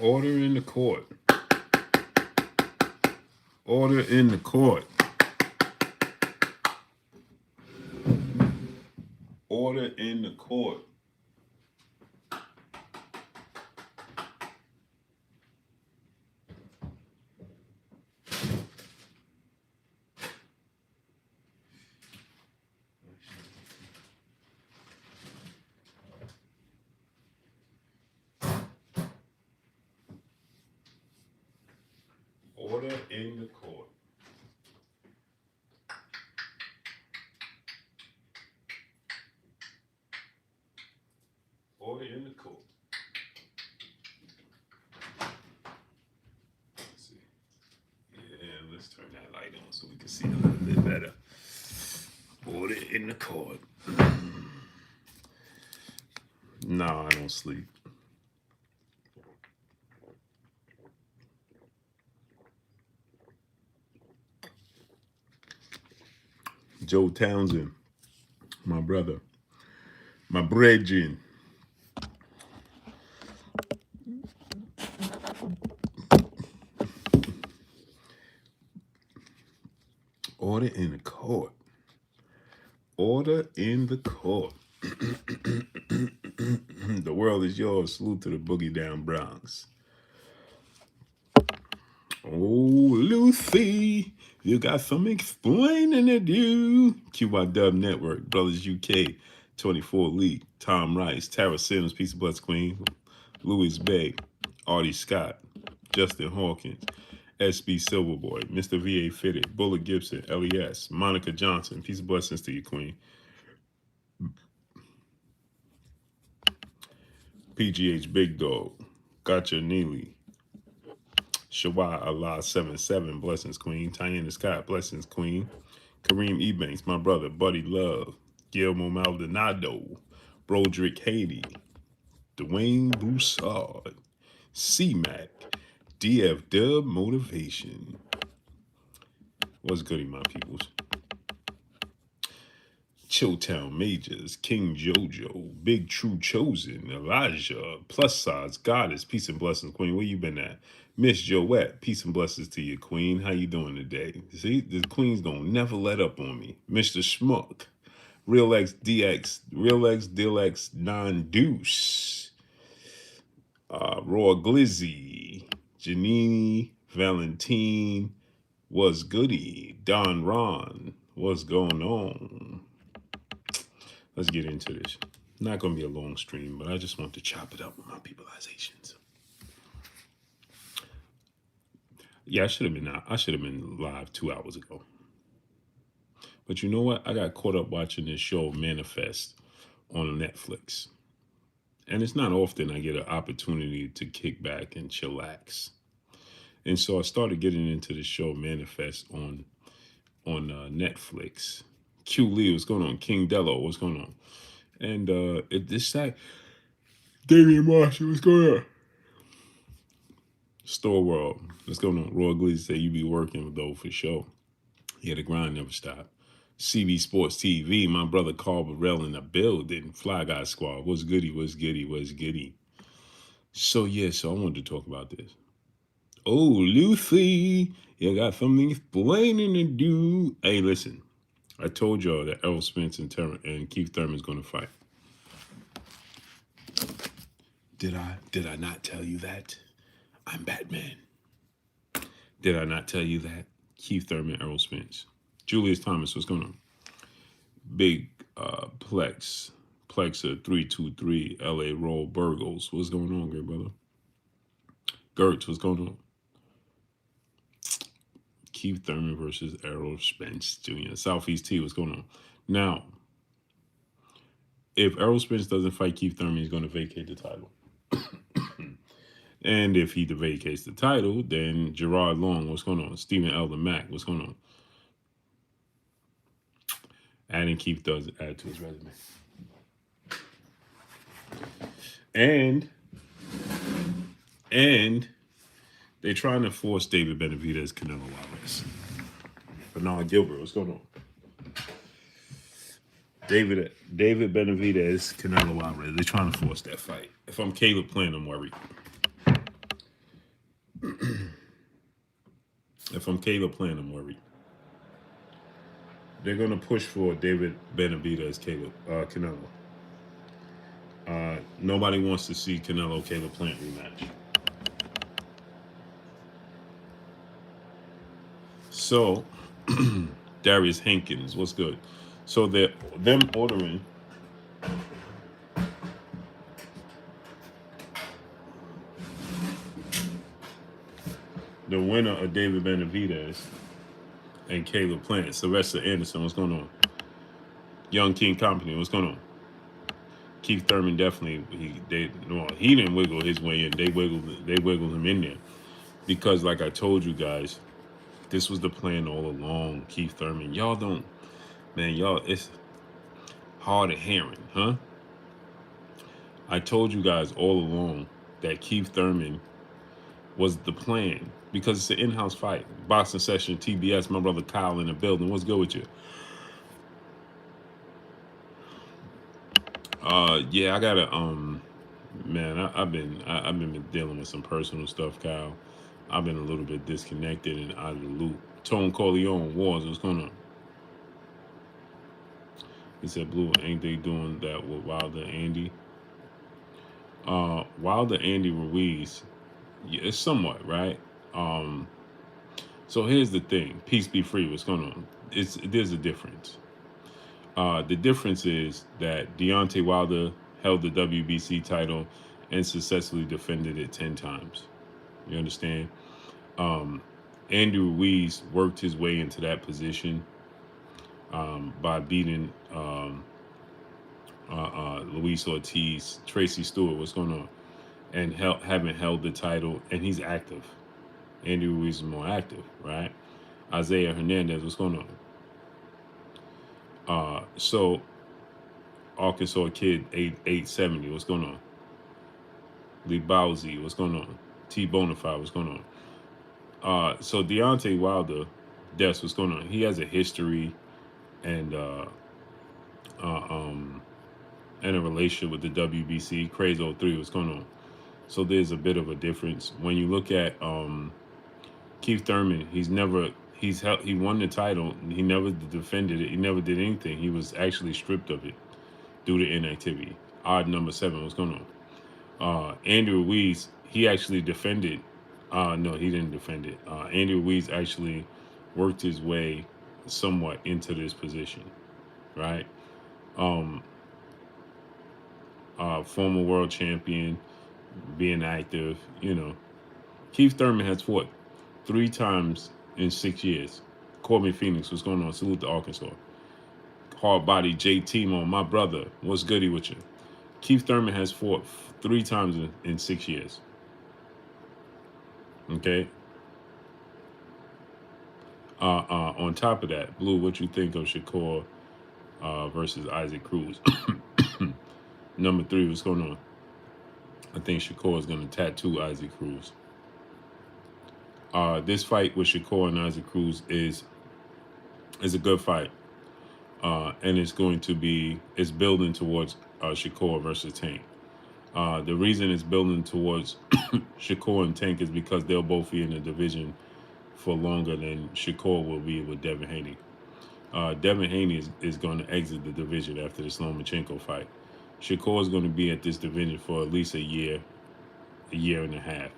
Order in the court. Order in the court. Order in the court. Order in the court. Order in the court. Let's see. Yeah, let's turn that light on so we can see a little bit better. Order in the court. Nah, I don't sleep. Joe Townsend, my brother, my brethren. Order in the court. Order in the court. The world is yours. Salute to the boogie down Bronx. Oh, Lucy, you got some explaining to do. QY Dub Network, Brothers UK, 24 League, Tom Rice, Tara Sims, Peace of Bless Queen, Louis Bay, Artie Scott, Justin Hawkins, SB Silverboy, Mr. VA Fitted, Bullet Gibson, LES, Monica Johnson, Peace of Blessings to you, Queen. PGH Big Dog, Gotcha Neely, Shawai Allah 77, Blessings Queen, Tiana Scott, Blessings Queen, Kareem Ebanks, my brother, Buddy Love, Guillermo Maldonado, Broderick Haiti, Dwayne Broussard, C-Mac, DF Dub Motivation. What's goody, my peoples? Chilltown Majors, King Jojo, Big True Chosen, Elijah, Plus Size, Goddess, Peace and Blessings, Queen. Where you been at? Miss Joette, peace and blessings to you, Queen. How you doing today? See, the Queens don't never let up on me. Mr. Schmuck, Real X DX, Real X DLX Non-Deuce, Raw Glizzy, Janini, Valentine, what's goody? Don Ron, what's going on? Let's get into this. Not going to be a long stream, but I just want to chop it up with my peopleizations. Yeah, I should have been out. I should have been live 2 hours ago. But you know what? I got caught up watching this show, Manifest, on Netflix. And it's not often I get an opportunity to kick back and chillax. And so I started getting into the show, Manifest, on Netflix. Q Lee, what's going on? King Dello, what's going on? And this side, Damian Marshall, what's going on? Store World, what's going on? Roy Gleason said you be working though for sure. Yeah, the grind never stopped. CB Sports TV, my brother Carl Burrell in the building. Fly Guy Squad, what's goody, what's giddy, what's giddy. So yeah, so I wanted to talk about this. Oh, Lucy, you got something explaining to do. Hey, listen. I told y'all that Errol Spence and Keith Thurman's going to fight. Did I not tell you that? I'm Batman. Did I not tell you that? Keith Thurman, Errol Spence. Julius Thomas, what's going on? Big Plexer 323, LA Roll Burgos. What's going on, good brother? Gertz, what's going on? Keith Thurman versus Errol Spence Jr. Southeast T, what's going on? Now, if Errol Spence doesn't fight Keith Thurman, he's going to vacate the title. And if he vacates the title, then Gerard Long, what's going on? Stephen Elder Mack, what's going on? Adding Keith does add to his resume. And they're trying to force David Benavidez, Canelo Alvarez. Bernard Gilbert, what's going on? David Benavidez, Canelo Alvarez. They're trying to force that fight. If I'm Caleb Plant, I'm worried. If I'm Caleb playing, I'm worried. They're going to push for David Benavidez, Canelo. Nobody wants to see Canelo Caleb Plant rematch. So, Darius Hankins, what's good? So they're them ordering the winner of David Benavidez and Caleb Plant. Sylvester Anderson, what's going on? Young King Company, what's going on? Keith Thurman definitely he didn't wiggle his way in. They wiggled him in there because, like I told you guys, this was the plan all along. Keith Thurman, y'all don't, man, y'all, it's hard of hearing, huh? I told you guys all along that Keith Thurman was the plan because it's an in-house fight. Boxing Session, TBS, my brother Kyle in the building. What's good with you? Yeah, I gotta man, I've been dealing with some personal stuff, Kyle. I've been a little bit disconnected and out of the loop. Tone Corleone, Wars, what's going on? He said, Blue, ain't they doing that with Wilder Andy? Wilder Andy Ruiz, yeah, it's somewhat, right? So here's the thing. Peace be free, what's going on? There's a difference. The difference is that Deontay Wilder held the WBC title and successfully defended it 10 times. You understand? Andy Ruiz worked his way into that position by beating Luis Ortiz, Tracy Stewart, what's going on? And haven't held the title, and he's active. Andy Ruiz is more active, right? Isaiah Hernandez, what's going on? So Arkansas Kid 870, what's going on? Lee Bowsy, what's going on? T Bonafide, what's going on? So Deontay Wilder, that's what's going on. He has a history and a relationship with the WBC. Crazy 03, what's going on? So there's a bit of a difference. When you look at Keith Thurman, he won the title. He never defended it. He never did anything. He was actually stripped of it due to inactivity. Odd number 7, what's going on? Andy Ruiz, he actually defended. No, he didn't defend it. Andy Ruiz actually worked his way somewhat into this position, right? Former world champion, being active, Keith Thurman has fought 3 times in 6 years. Corbin Phoenix, what's going on? Salute to Arkansas. Hard body J Timo, my brother, what's goody with you? Keith Thurman has fought 3 times in 6 years. Okay. On top of that, Blue, what you think of Shakur versus Isaac Cruz? Number 3, what's going on? I think Shakur is going to tattoo Isaac Cruz. This fight with Shakur and Isaac Cruz is a good fight. And it's building towards Shakur versus Tank. The reason it's building towards Shakur and Tank is because they'll both be in the division for longer than Shakur will be with Devin Haney. Devin Haney is going to exit the division after this Lomachenko fight. Shakur is going to be at this division for at least a year and a half.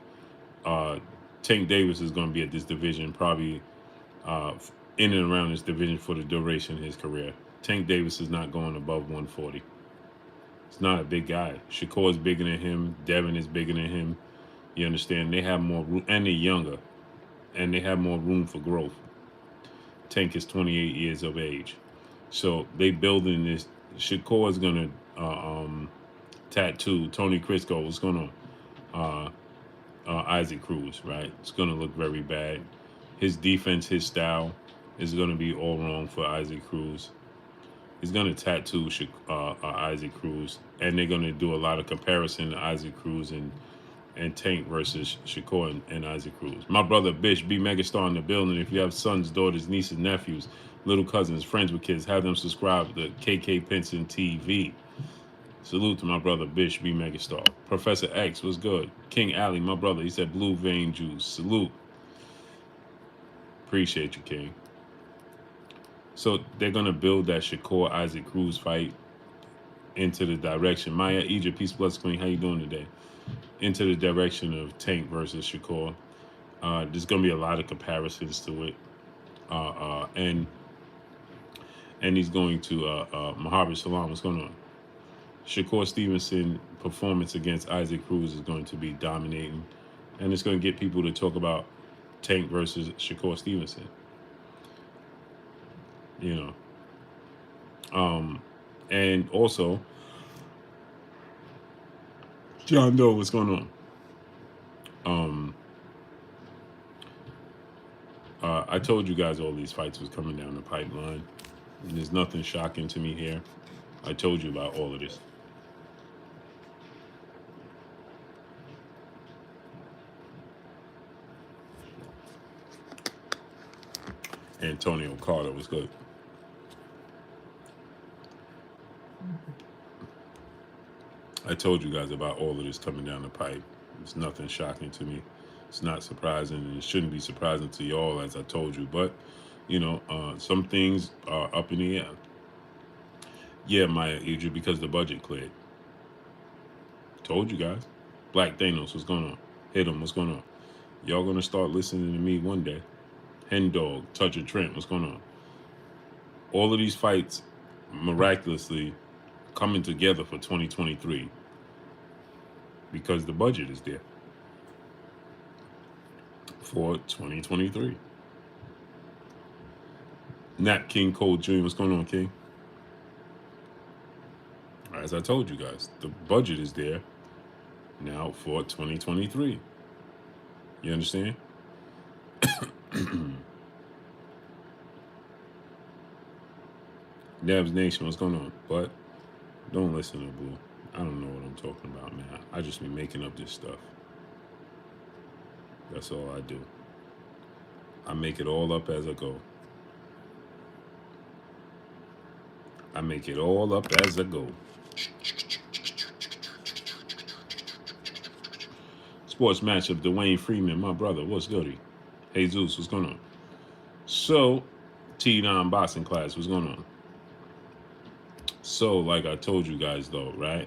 Tank Davis is going to be at this division probably in and around this division for the duration of his career. Tank Davis is not going above 140. It's not a big guy. Shakur is bigger than him. Devin is bigger than him. You understand? They have more room, and they're younger, and they have more room for growth. Tank is 28 years of age. So they building this. Shakur is going to tattoo Tony Crisco. What's going on? Isaac Cruz, right? It's going to look very bad. His defense, his style is going to be all wrong for Isaac Cruz. He's going to tattoo Isaac Cruz, and they're going to do a lot of comparison to Isaac Cruz and Tank versus Shakur and Isaac Cruz. My brother Bish, B Megastar in the building. If you have sons, daughters, nieces, nephews, little cousins, friends with kids, have them subscribe to KK Pinson TV. Salute to my brother Bish, B Megastar. Professor X, what's good? King Ali, my brother, he said blue vein juice. Salute. Appreciate you, King. So they're gonna build that Shakur Isaac Cruz fight into the direction. Maya Egypt, peace plus queen. How you doing today? Into the direction of Tank versus Shakur. There's gonna be a lot of comparisons to it, and he's going to Muhammad Salam. What's going on? Shakur Stevenson performance against Isaac Cruz is going to be dominating, and it's going to get people to talk about Tank versus Shakur Stevenson. You know, and also John Doe. What's going on? I told you guys all these fights was coming down the pipeline. And there's nothing shocking to me here. I told you about all of this. Antonio Carter was good. I told you guys about all of this coming down the pipe. It's nothing shocking to me. It's not surprising, and it shouldn't be surprising to y'all, as I told you. But, you know, some things are up in the air. Yeah, Maya Egypt, because the budget cleared. Told you guys. Black Thanos, what's going on? Hit him, what's going on? Y'all gonna start listening to me one day. Hen Dog, Toucher Trent, what's going on? All of these fights miraculously coming together for 2023 because the budget is there for 2023. Nat King Cole Jr., what's going on, King? As I told you guys, the budget is there now for 2023. You understand? Dabs Nation, what's going on? But don't listen to Blue. I don't know what I'm talking about, man. I just be making up this stuff. That's all I do. I make it all up as I go. I make it all up as I go. Sports matchup, Dwayne Freeman, my brother. What's goody? Hey Zeus, what's going on? So, T9 boxing class, what's going on? So, like I told you guys, though, right?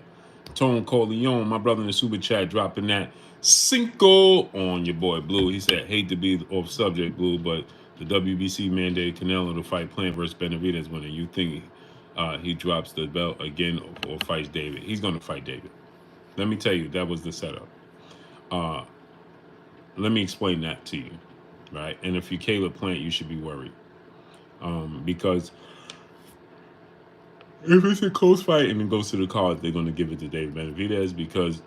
Tone Corleone, my brother in the super chat, dropping that Cinco on your boy Blue. He said, hate to be off subject, Blue, but the WBC mandated Canelo to fight Plant versus Benavidez winner. You think he drops the belt again or fights David? He's going to fight David. Let me tell you, that was the setup. Let me explain that to you, right? And if you're Caleb Plant, you should be worried. Because if it's a close fight and it goes to the cards, they're going to give it to David Benavidez because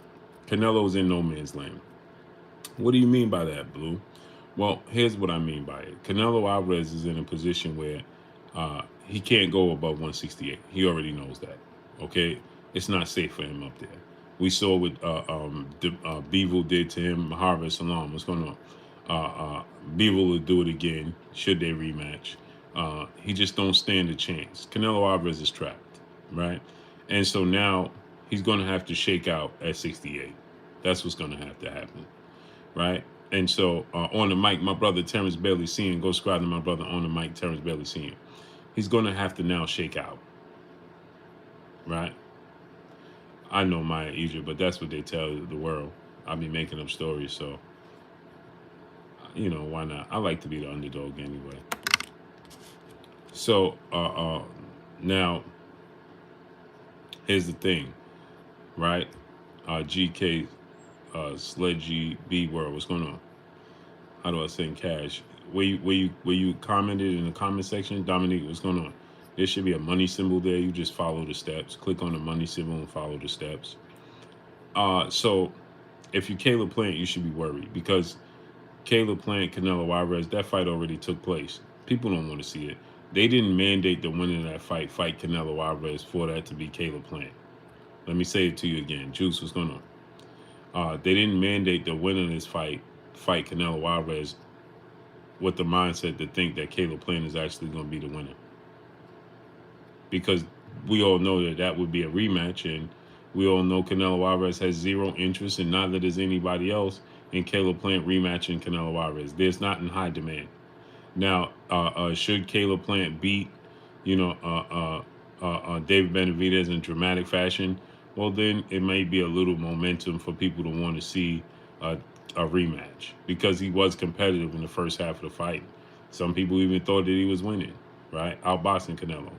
Canelo's in no man's land. What do you mean by that, Blue? Well, here's what I mean by it. Canelo Alvarez is in a position where he can't go above 168. He already knows that, okay? It's not safe for him up there. We saw what Bivol did to him, Muhammad Salam. What's going on? Bivol will do it again, should they rematch. He just don't stand a chance. Canelo Alvarez is trapped, right? And so now he's going to have to shake out at 68. That's what's going to have to happen, right? And so on the mic, my brother Terrence Bailey Sr., go subscribe to my brother on the mic, Terrence Bailey Sr. He's going to have to now shake out, right? I know Maya Egypt, but that's what they tell the world. I'll be making up stories, so, you know, why not? I like to be the underdog anyway. So, now, here's the thing, right? GK, Sledgy B World, what's going on? How do I send cash? Where you commented in the comment section, Dominique, what's going on? There should be a money symbol there. You just follow the steps. Click on the money symbol and follow the steps. So if you're Caleb Plant, you should be worried because Caleb Plant, Canelo Alvarez, that fight already took place. People don't want to see it. They didn't mandate the winner of that fight Canelo Alvarez for that to be Caleb Plant. Let me say it to you again. Juice, what's going on? They didn't mandate the winner of this fight Canelo Alvarez with the mindset to think that Caleb Plant is actually going to be the winner. Because we all know that would be a rematch, and we all know Canelo Alvarez has zero interest, and neither does anybody else in Caleb Plant rematching Canelo Alvarez. There's not in high demand. Now, should Caleb Plant beat, you know, David Benavidez in dramatic fashion? Well, then it may be a little momentum for people to want to see a rematch because he was competitive in the first half of the fight. Some people even thought that he was winning, right? Outboxing Canelo,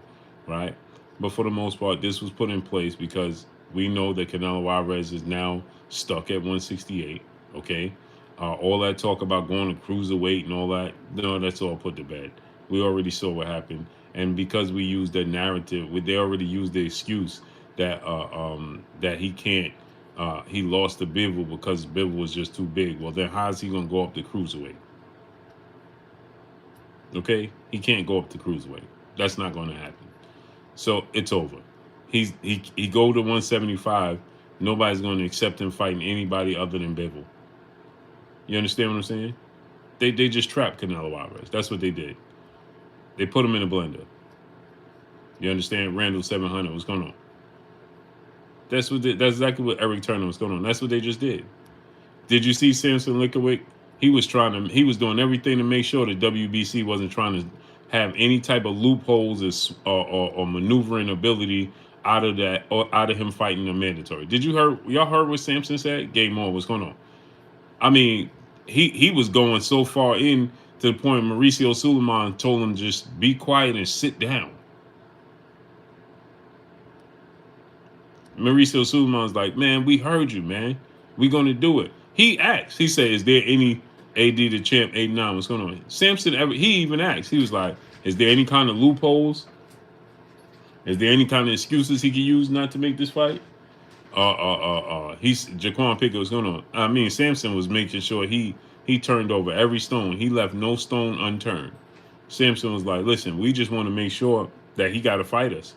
right? But for the most part, this was put in place because we know that Canelo Alvarez is now stuck at 168. Okay, all that talk about going to cruiserweight and all that, no, that's all put to bed. We already saw what happened, and because we used that narrative, they already used the excuse that that he can't. He lost to Bivol because Bivol was just too big. Well, then how's he gonna go up to cruiserweight? Okay, he can't go up to cruiserweight. That's not going to happen. So it's over. He go to 175. Nobody's going to accept him fighting anybody other than Bivol. You understand what I'm saying? They just trapped Canelo Alvarez. That's what they did. They put him in a blender. You understand? Randall 700. What's going on? That's exactly what Eric Turner was going on. That's what they just did. Did you see Samson Likovic? He was doing everything to make sure that WBC wasn't trying to have any type of loopholes or maneuvering ability out of that or out of him fighting the mandatory. Y'all heard what Samson said? Game on. What's going on? I mean, he was going so far in to the point Mauricio Suleiman told him just be quiet and sit down. Mauricio Suleiman's like, man, we heard you, man. We gonna do it. He asked. He said, is there any AD the champ 89? What's going on? Samson he even asked. He was like, is there any kind of loopholes? Is there any kind of excuses he could use not to make this fight? He's Jaquan Pickett was going on. I mean, Samson was making sure he turned over every stone. He left no stone unturned. Samson was like, listen, we just want to make sure that he got to fight us.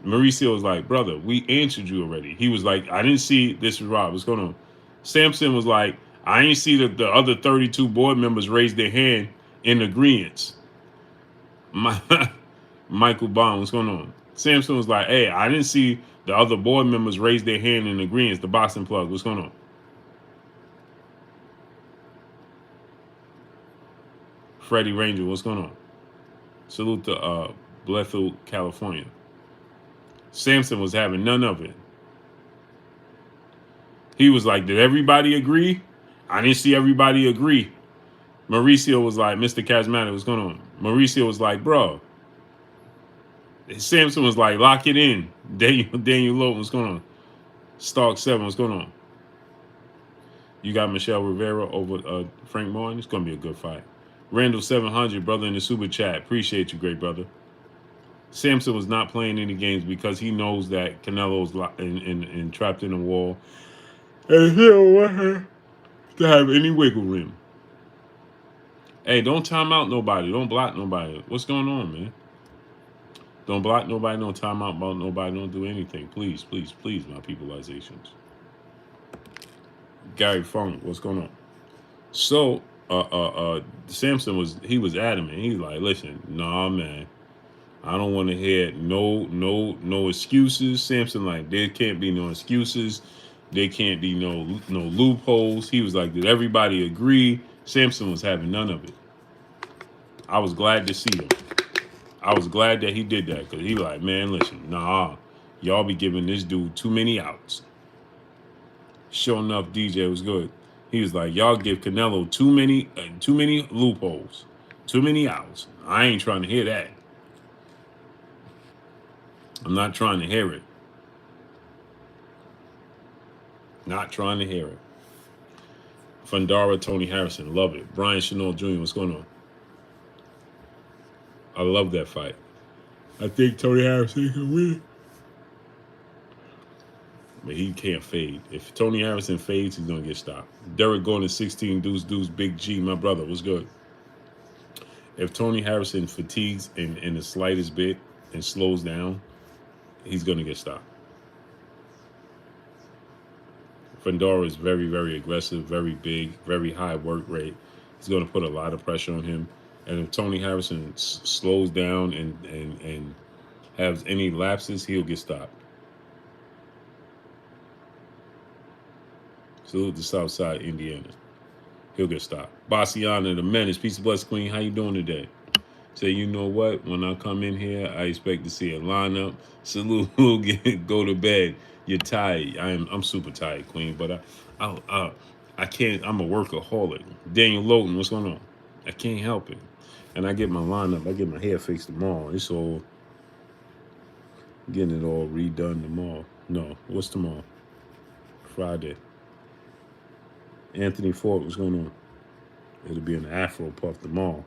Mauricio was like, brother, we answered you already. He was like, I didn't see this is Rob. What's going on? Samson was like, I ain't see the other 32 board members raise their hand in agreement. Michael Bond, what's going on? Samson was like, hey, I didn't see the other board members raise their hand in agreement. The Boston plug, what's going on? Freddie Ranger, what's going on? Salute to Bethel, California. Samson was having none of it. He was like, did everybody agree? I didn't see everybody agree. Mauricio was like, Mr. Charismatic, what's going on? Mauricio was like, bro. Samson was like, lock it in. Daniel Lowe, what's going on? Stark 7, what's going on? You got Michelle Rivera over Frank Martin. It's going to be a good fight. Randall 700, brother in the super chat. Appreciate you, great brother. Samson was not playing any games because he knows that Canelo's in trapped in a wall. And he don't want her to have any wiggle room. Hey, don't time out nobody. Don't block nobody. What's going on, man? Don't block nobody. Don't time out about nobody. Don't do anything. Please, please, please, my peopleizations. Gary Funk, what's going on? So, Samson was adamant. He's like, listen, nah, man. I don't want to hear no excuses. Samson like, there can't be no excuses. There can't be no loopholes. He was like, did everybody agree? Samson was having none of it. I was glad to see him. I was glad that he did that because he like, man, listen, nah, y'all be giving this dude too many outs. Sure enough, DJ was good. He was like, y'all give Canelo too many loopholes, too many outs. I ain't trying to hear that. I'm not trying to hear it. Not trying to hear it. Fundara, Tony Harrison, love it. Brian Chanel Jr., what's going on? I love that fight. I think Tony Harrison can win. But he can't fade. If Tony Harrison fades, he's going to get stopped. Derek Gordon, 16, Deuce, Big G, my brother, what's good? If Tony Harrison fatigues in the slightest bit and slows down, he's going to get stopped. Fundora is very, very aggressive, very big, very high work rate. He's going to put a lot of pressure on him. And if Tony Harrison slows down and has any lapses, he'll get stopped. Salute to Southside, Indiana. He'll get stopped. Bassiana, the menace. Peace and blessings, Queen. How you doing today? Say, you know what? When I come in here, I expect to see a lineup. Salute, go to bed. You're tired. I'm super tired, Queen. But I can't. I'm a workaholic. Daniel Lowton, what's going on? I can't help it. And I get my lineup. I get my hair fixed tomorrow. It's all getting it all redone tomorrow. No, what's tomorrow? Friday. Anthony Ford, what's going on? It'll be an Afro puff tomorrow.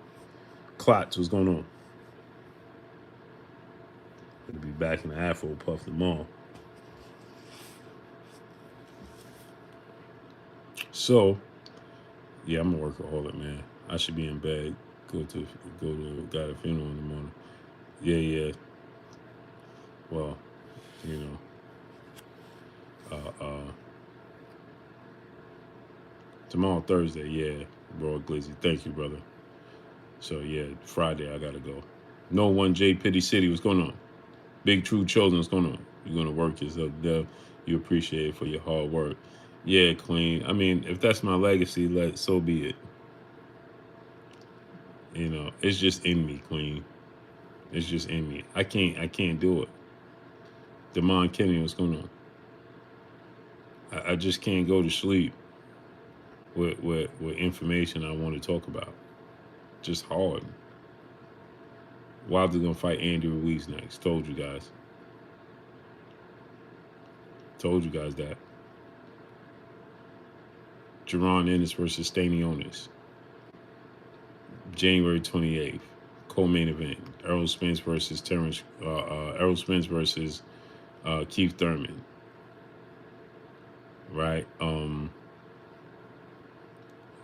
Klotz, what's going on? It'll be back in the Afro puff tomorrow. So, yeah, I'm a workaholic, man. I should be in bed. Go to got a funeral in the morning. Yeah. Well, you know, tomorrow Thursday, yeah, bro, Glizzy. Thank you, brother. So yeah, Friday I gotta go. No one J Pity City, what's going on? Big True Chosen, what's going on? You're gonna work yourself, Dev. You appreciate it for your hard work. Yeah, Queen. I mean, if that's my legacy, so be it. You know, it's just in me, Queen. It's just in me. I can't do it. Damon Kennedy, what's going on? I just can't go to sleep with information I want to talk about. Just hard. Wilder's gonna fight Andy Ruiz next. Told you guys. Told you guys that. Jaron Ennis versus Stanionis. January 28th. Co-main event. Errol Spence versus Errol Spence versus Keith Thurman. Right?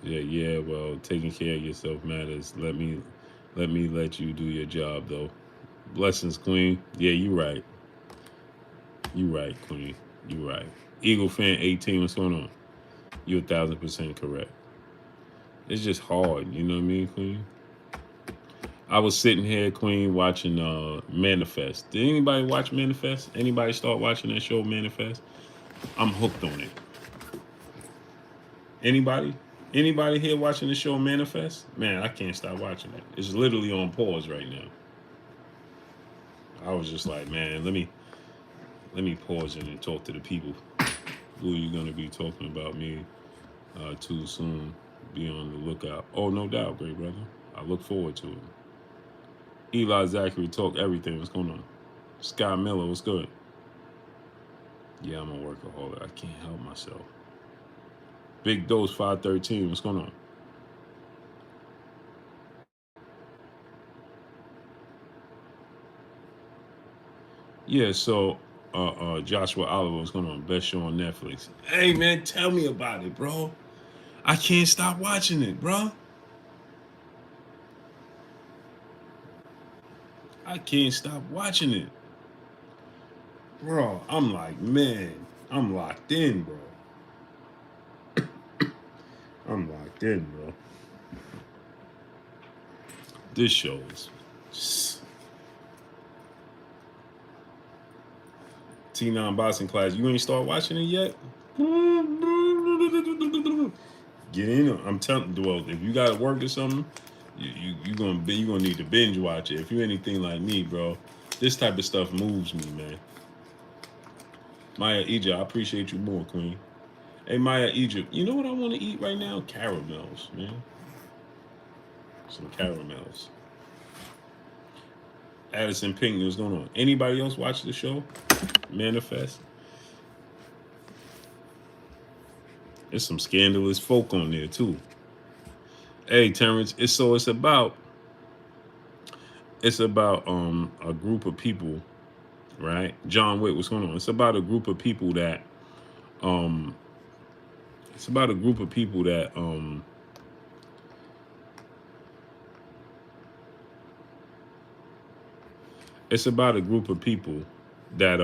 Yeah, well, taking care of yourself matters. Let me let you do your job though. Blessings, Queen. Yeah, you right. You right, Queen. You right. Eagle fan 18, what's going on? You're 1,000% correct. It's just hard, you know what I mean, Queen? I was sitting here, Queen, watching Manifest. Did anybody watch Manifest? Anybody start watching that show, Manifest? I'm hooked on it. Anybody? Anybody here watching the show Manifest? Man, I can't stop watching it. It's literally on pause right now. I was just like, man, let me pause it and talk to the people. Who are you gonna be talking about me too soon? Be on the lookout. Oh, no doubt, great brother. I look forward to it. Eli Zachary talk everything. What's going on? Scott Miller, what's good? Yeah, I'm a workaholic. I can't help myself. Big Dose 513. What's going on? Yeah, so Joshua Oliver, what's going on? Best show on Netflix. Hey man, tell me about it, bro. I can't stop watching it, bro. I can't stop watching it. Bro, I'm like, man, I'm locked in, bro. I'm locked in, bro. This show is T9 boxing class. You ain't start watching it yet? Get in. I'm telling you, well, if you got to work or something, you gonna need to binge watch it. If you're anything like me, bro, this type of stuff moves me, man. Maya Egypt, I appreciate you more, Queen. Hey, Maya Egypt, you know what I want to eat right now? Caramels, man. Some caramels. Addison Pinkney, what's going on? Anybody else watch the show? Manifest? There's some scandalous folk on there, too. Hey, Terrence, it's about a group of people, right? John Wick, what's going on? It's about a group of people that it's about a group of people that it's about a group of people that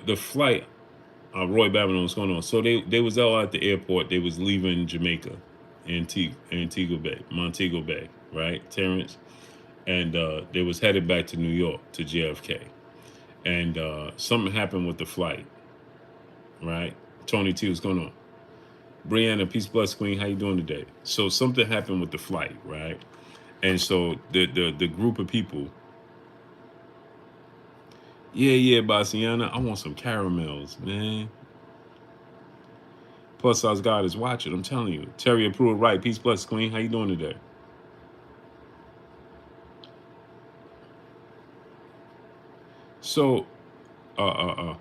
the flight Roy Babylon was going on. So they was all at the airport. They was leaving Jamaica, Montego Bay, right, Terrence? And they was headed back to New York to JFK. and something happened with the flight, right? Tony T, what's going on? Brianna, peace, bless, queen. How you doing today? So something happened with the flight, right? And so the group of people, yeah, Bassiana, I want some caramels, man. Plus size God is watching. I'm telling you. Terry approved, right? Peace, bless, queen. How you doing today? So, uh, uh, uh,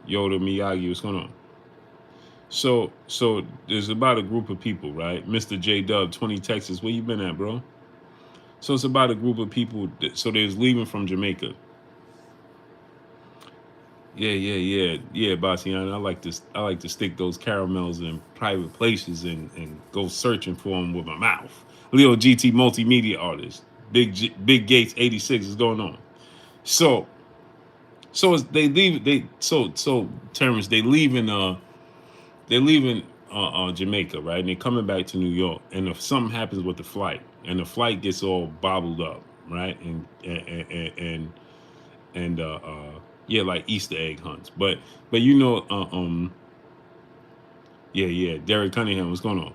Yoda Miyagi, what's going on? So there's about a group of people, right? Mr. J Dub, 20 Texas. Where you been at, bro? So it's about a group of people. So they was leaving from Jamaica. Yeah, Bassiana. I like to stick those caramels in private places and go searching for them with my mouth. Leo GT multimedia artist. Big Gates 86 is going on. So they leave so Terrence, they leaving Jamaica, right? And they're coming back to New York. And if something happens with the flight, and the flight gets all bobbled up, right? And yeah, like Easter egg hunts. But yeah, Derek Cunningham, what's going on?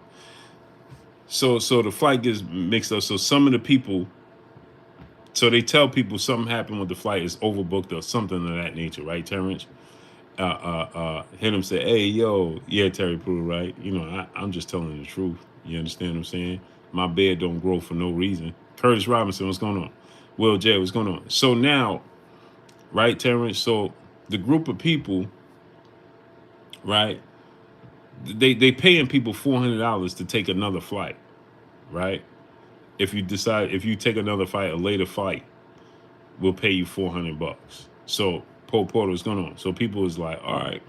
So the flight gets mixed up. So some of the people, so they tell people something happened with the flight, is overbooked or something of that nature, right, Terrence? Hit him, say, hey, yo, yeah, Terry Pruitt, right? I'm just telling the truth. You understand what I'm saying? My bed don't grow for no reason. Curtis Robinson, what's going on? Will J, what's going on? So now, right, Terrence? So the group of people, right? They paying people $400 to take another flight, right? If you take another flight, a later flight, we'll pay you $400. So Paul Porter is going on. So people is like, all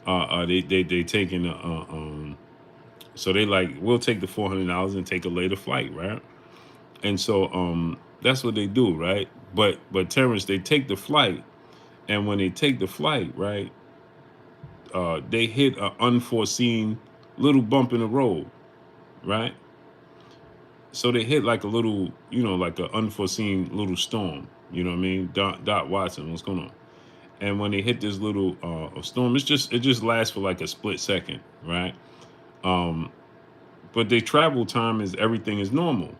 right, they taking so they like, we'll take the $400 and take a later flight, right? And so that's what they do, right? But Terrence, they take the flight, and when they take the flight, right, they hit an unforeseen little bump in the road, right? So they hit like a little, like an unforeseen little storm. You know what I mean? Dot Watson, what's going on? And when they hit this little storm, it just lasts for like a split second, right? But their travel time is everything is normal.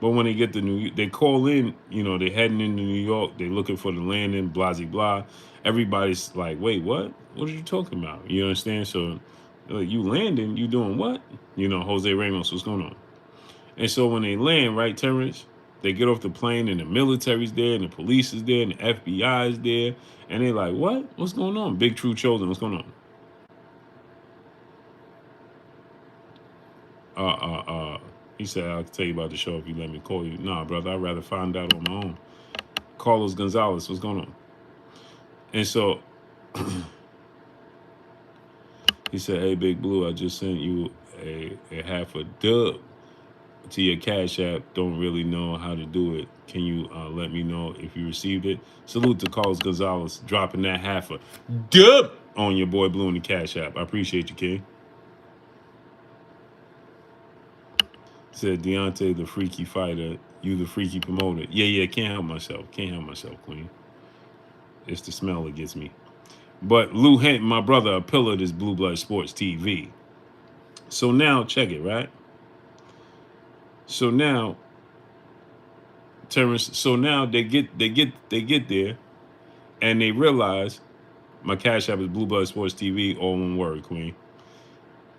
But when they get to they call in, they heading into New York, they looking for the landing, blah, blah, blah. Everybody's like, wait, what? What are you talking about? You understand? So, you landing, you doing what? Jose Ramos, what's going on? And so when they land, right, Terrence, they get off the plane and the military's there and the police is there and the FBI is there. And they're like, what? What's going on? Big True Chosen, what's going on? He said, I'll tell you about the show if you let me call you. Nah, brother, I'd rather find out on my own. Carlos Gonzalez, what's going on? And so he said, hey, Big Blue, I just sent you a half a dub to your Cash App. Don't really know how to do it. Can you let me know if you received it? Salute to Carlos Gonzalez dropping that half a dub on your boy Blue in the Cash App. I appreciate you, King. Said Deontay, the freaky fighter, you the freaky promoter. Yeah, can't help myself. Can't help myself, Queen. It's the smell that gets me. But Lou Hinton, my brother, a pillar of this Blue Blood Sports TV. So now, check it, right? So now, Terrence, so now they get there and they realize my Cash App is Blue Blood Sports TV, all one word, Queen.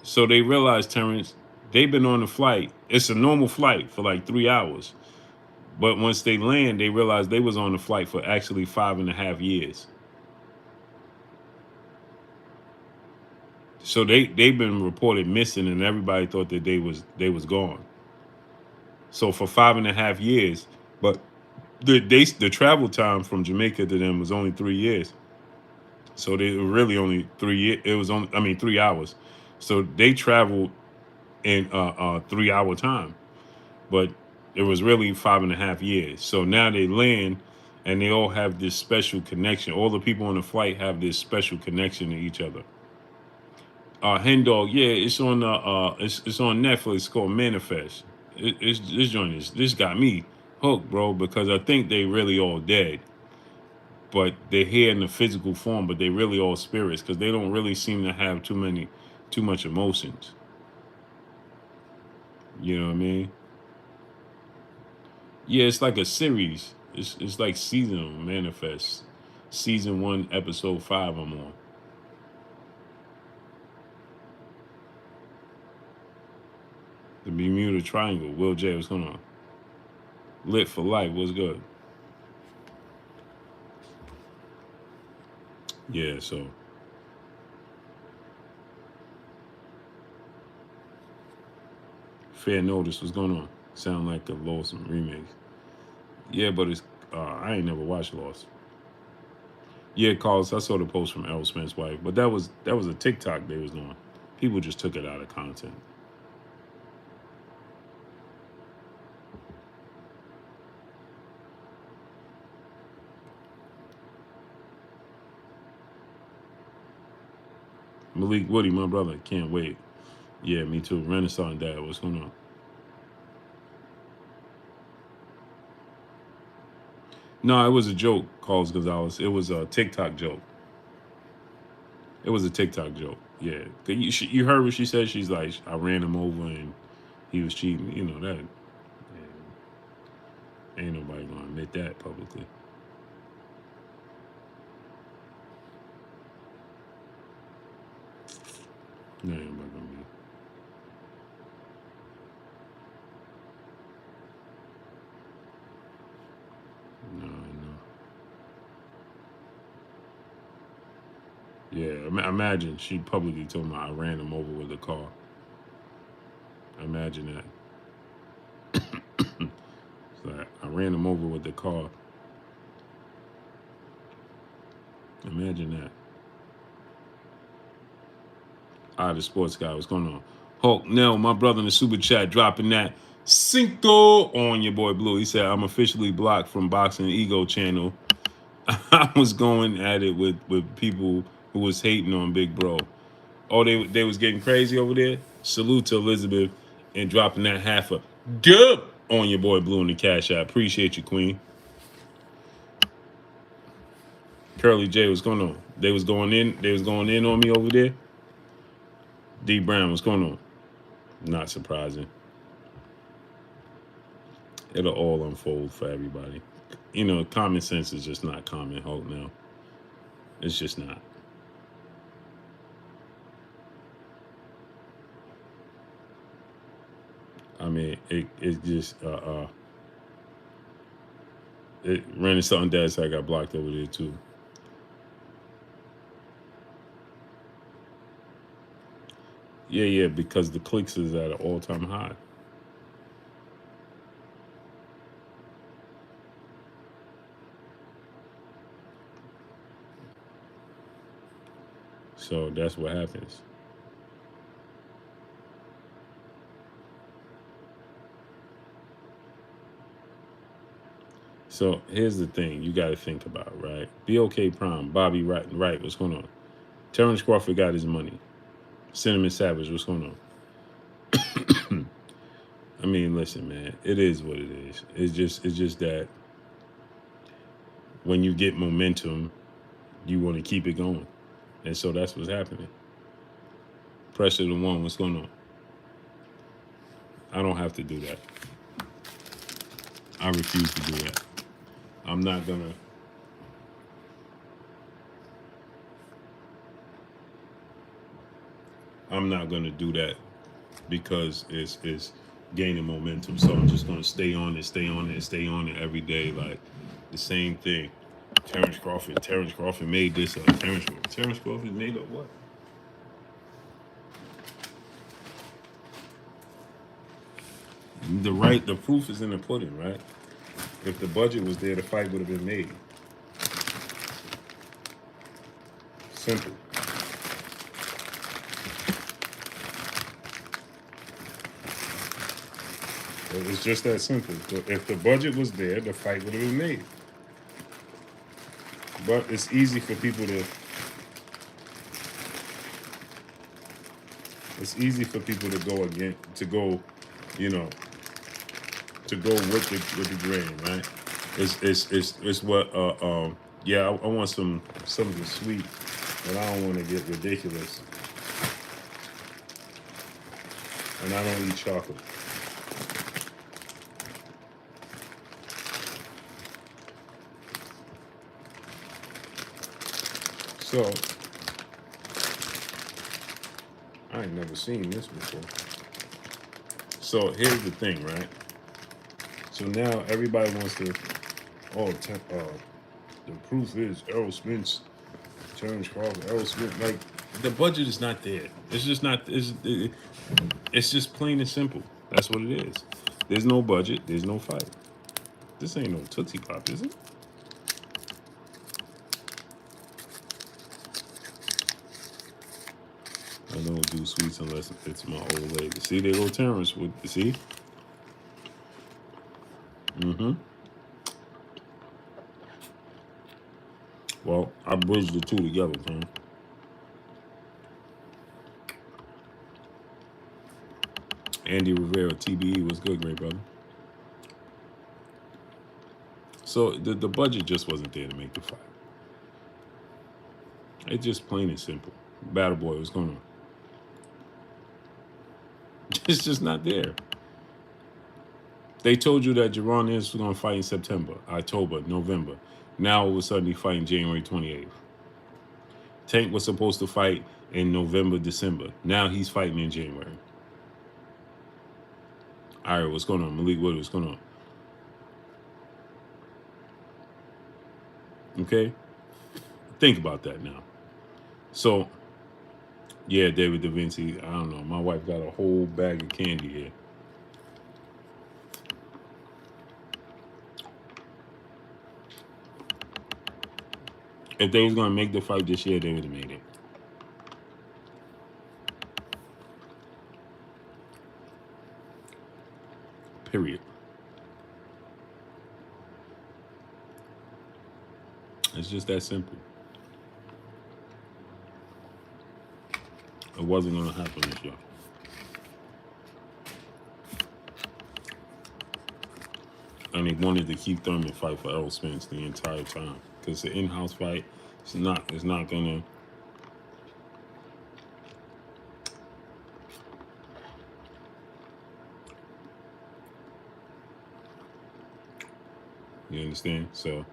So they realize, Terrence, they've been on the flight. It's a normal flight for like 3 hours. But once they land, they realize they was on the flight for actually 5.5 years. So they've been reported missing, and everybody thought that they was gone. So for 5.5 years, but the travel time from Jamaica to them was only 3 years. So they were really only 3 years. It was only 3 hours. So they traveled in 3 hour time, but it was really 5.5 years. So now they land, and they all have this special connection. All the people on the flight have this special connection to each other. Hen Dog, yeah, it's on it's on Netflix. It's called Manifest. This joint this got me hooked, bro, because I think they really all dead, but they're here in the physical form, but they really all spirits because they don't really seem to have too much emotions. You know what I mean? Yeah, it's like a series. It's like seasonal manifest. Season 1, episode 5. I'm on. The Bermuda Triangle. Will J, what's going on? Lit for life. What's good? Yeah. So fair notice. What's going on? Sound like a Lost remake. Yeah, but it's I ain't never watched Lost. Yeah, Carlos, I saw the post from Errol Spence's wife, but that was a TikTok they was doing. People just took it out of content. Malik Woody, my brother, can't wait. Yeah, me too. Renaissance Dad, what's going on? No, it was a joke, Carlos Gonzalez. It was a TikTok joke. It was a TikTok joke. Yeah, you heard what she said. She's like, I ran him over and he was cheating. You know that. Ain't nobody gonna admit that publicly. No, ain't nobody gonna be. No, no. Yeah, imagine she publicly told me I ran him over with a car. Imagine that. It's like I ran him over with the car. Imagine that. The sports guy, what's going on? Hulk Nell, my brother in the super chat, dropping that Cinco on your boy Blue. He said, I'm officially blocked from Boxing Ego channel. I was going at it with people who was hating on Big Bro. Oh, they was getting crazy over there? Salute to Elizabeth and dropping that half a dub on your boy Blue in the cash app. Appreciate you, Queen. Curly J, what's going on? They was going in on me over there. D Brown, what's going on? Not surprising. It'll all unfold for everybody. You know, common sense is just not common, Hope now. It's just not. I mean, it just it ran into something that so I got blocked over there too. Yeah, because the clicks is at an all-time high. So that's what happens. So here's the thing you got to think about, right? BOK Prime, Bobby right, what's going on? Terrence Crawford got his money. Cinnamon Savage, what's going on? I mean, listen, man, it is what it is. It's just that when you get momentum, you want to keep it going, and so that's what's happening. Pressure to one, what's going on? I don't have to do that. I refuse to do that. I'm not gonna. I'm not gonna do that because it's gaining momentum. So I'm just gonna stay on it, stay on it, stay on it every day, like the same thing. Terrence Crawford. Terrence Crawford made this up. Terrence Crawford made up what? The proof is in the pudding, right? If the budget was there, the fight would have been made. Simple. It's just that simple. If the budget was there, the fight would have been made. But it's easy for people to. It's easy for people to go again, to go, you know, to go with the grain, right? It's what yeah, I want something sweet, but I don't want to get ridiculous, and I don't eat chocolate. So I ain't never seen this before. So here's the thing, right? So now everybody wants to, oh, the proof is Errol Spence turns Crawford. Errol Spence, like the budget is not there. It's just not. It's just plain and simple. That's what it is. There's no budget. There's no fight. This ain't no Tootsie Pop, is it? I don't do sweets unless it's my old lady. See, there go Terrence with, see? Mm-hmm. Well, I bridged the two together, man. Andy Rivera, TBE, was good, great brother. So the budget just wasn't there to make the fight. It's just plain and simple. Battle Boy, what's going on? It's just not there. They told you that Jaron is going to fight in September, October, November. Now all of a sudden he's fighting January 28th. Tank was supposed to fight in November, December. Now he's fighting in January. All right, what's going on? Malik Wood, what's going on? Okay? Think about that now. So, yeah, David Da Vinci, I don't know. My wife got a whole bag of candy here. If they was going to make the fight this year, they would have made it. Period. It's just that simple. It wasn't going to happen this year. And they wanted to keep Thurman fight for Errol Spence the entire time because the in-house fight is not going to. You understand? So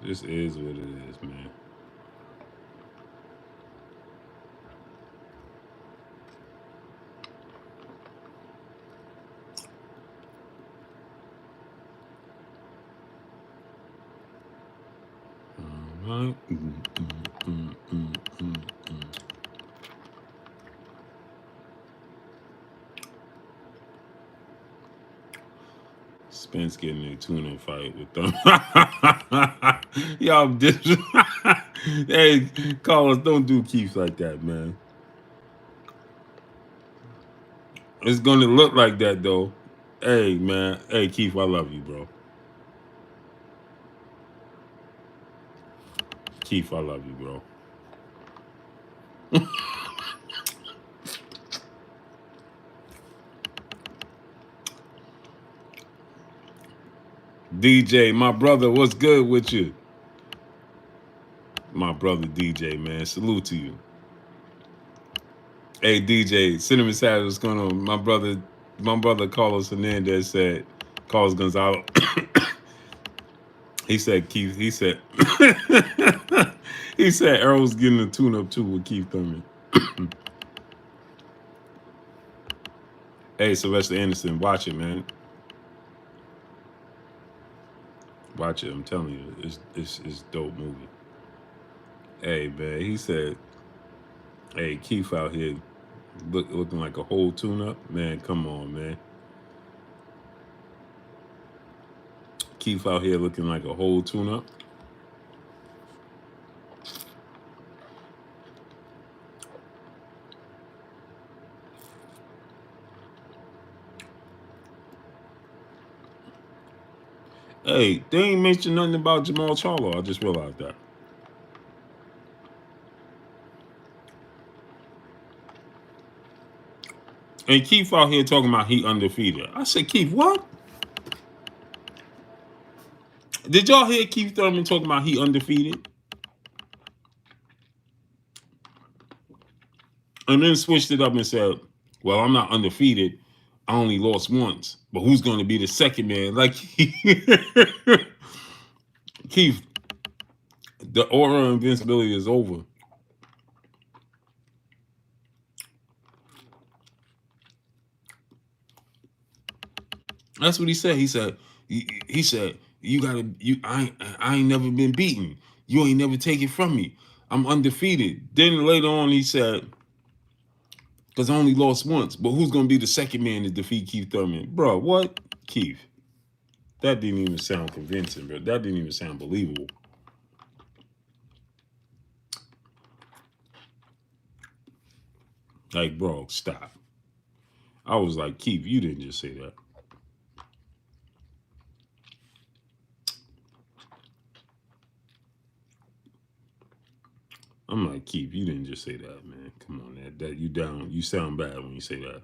this is what it is, man. All right. Spence getting a tune-up fight with them. Y'all hey, Carlos, don't do Keith like that, man. It's gonna look like that though. Hey, man. Hey, Keith, I love you, bro. Keith, I love you, bro. DJ, my brother, what's good with you? My brother DJ, man. Salute to you. Hey DJ, Cinnamon Savage, what's going on? My brother Carlos Hernandez said, Carlos Gonzalo. He said Keith, he said he said Errol's getting a tune-up too with Keith Thurman. Hey, Sylvester Anderson, watch it, man. Watch it, I'm telling you, it's dope movie. Hey, man, he said, hey, Keith out here looking like a whole tune-up. Man, come on, man. Keith out here looking like a whole tune-up. Hey, they ain't mentioned nothing about Jamal Charlo. I just realized that. And Keith out here talking about he undefeated. I said, Keith, what? Did y'all hear Keith Thurman talking about he undefeated? And then switched it up and said, well, I'm not undefeated. I only lost once. But who's going to be the second man? Like, Keith, the aura of invincibility is over. That's what he said. He said, you gotta, I ain't never been beaten. You ain't never take it from me. I'm undefeated. Then later on he said, because I only lost once, but who's gonna be the second man to defeat Keith Thurman? Bro, what? Keith. That didn't even sound convincing, bro. That didn't even sound believable. Like, bro, stop. I was like, Keith, you didn't just say that. I'm like, Keith, you didn't just say that, man. Come on, that you down. You sound bad when you say that.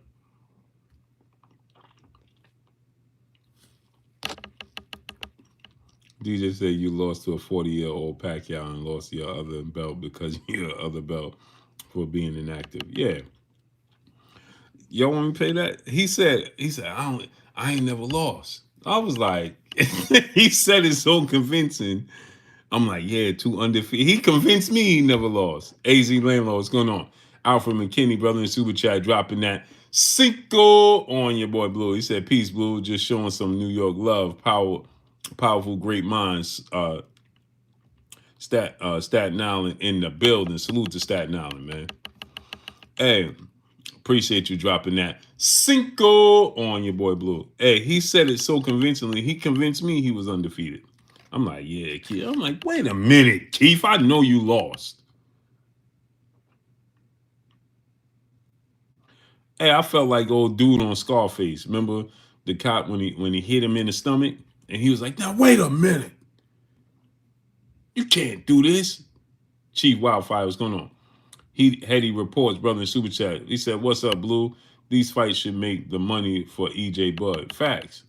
DJ said you lost to a 40-year-old Pacquiao and lost your other belt because your other belt for being inactive. Yeah. Y'all want me to pay that? He said, I ain't never lost. I was like, he said it so convincing. I'm like, yeah, 2 undefeated. He convinced me he never lost. AZ Landlord, what's going on? Alfred McKinney, brother in Super Chat, dropping that Cinco on your boy Blue. He said, peace, Blue. Just showing some New York love. Powerful, great minds. Staten Island in the building. Salute to Staten Island, man. Hey, appreciate you dropping that Cinco on your boy Blue. Hey, he said it so convincingly. He convinced me he was undefeated. I'm like, yeah, Keith. I'm like, wait a minute, Keith. I know you lost. Hey, I felt like old dude on Scarface. Remember the cop when he hit him in the stomach? And he was like, now wait a minute. You can't do this. Chief Wildfire, what's going on? Heady reports, brother in Super Chat. He said, what's up, Blue? These fights should make the money for EJ Bud. Facts.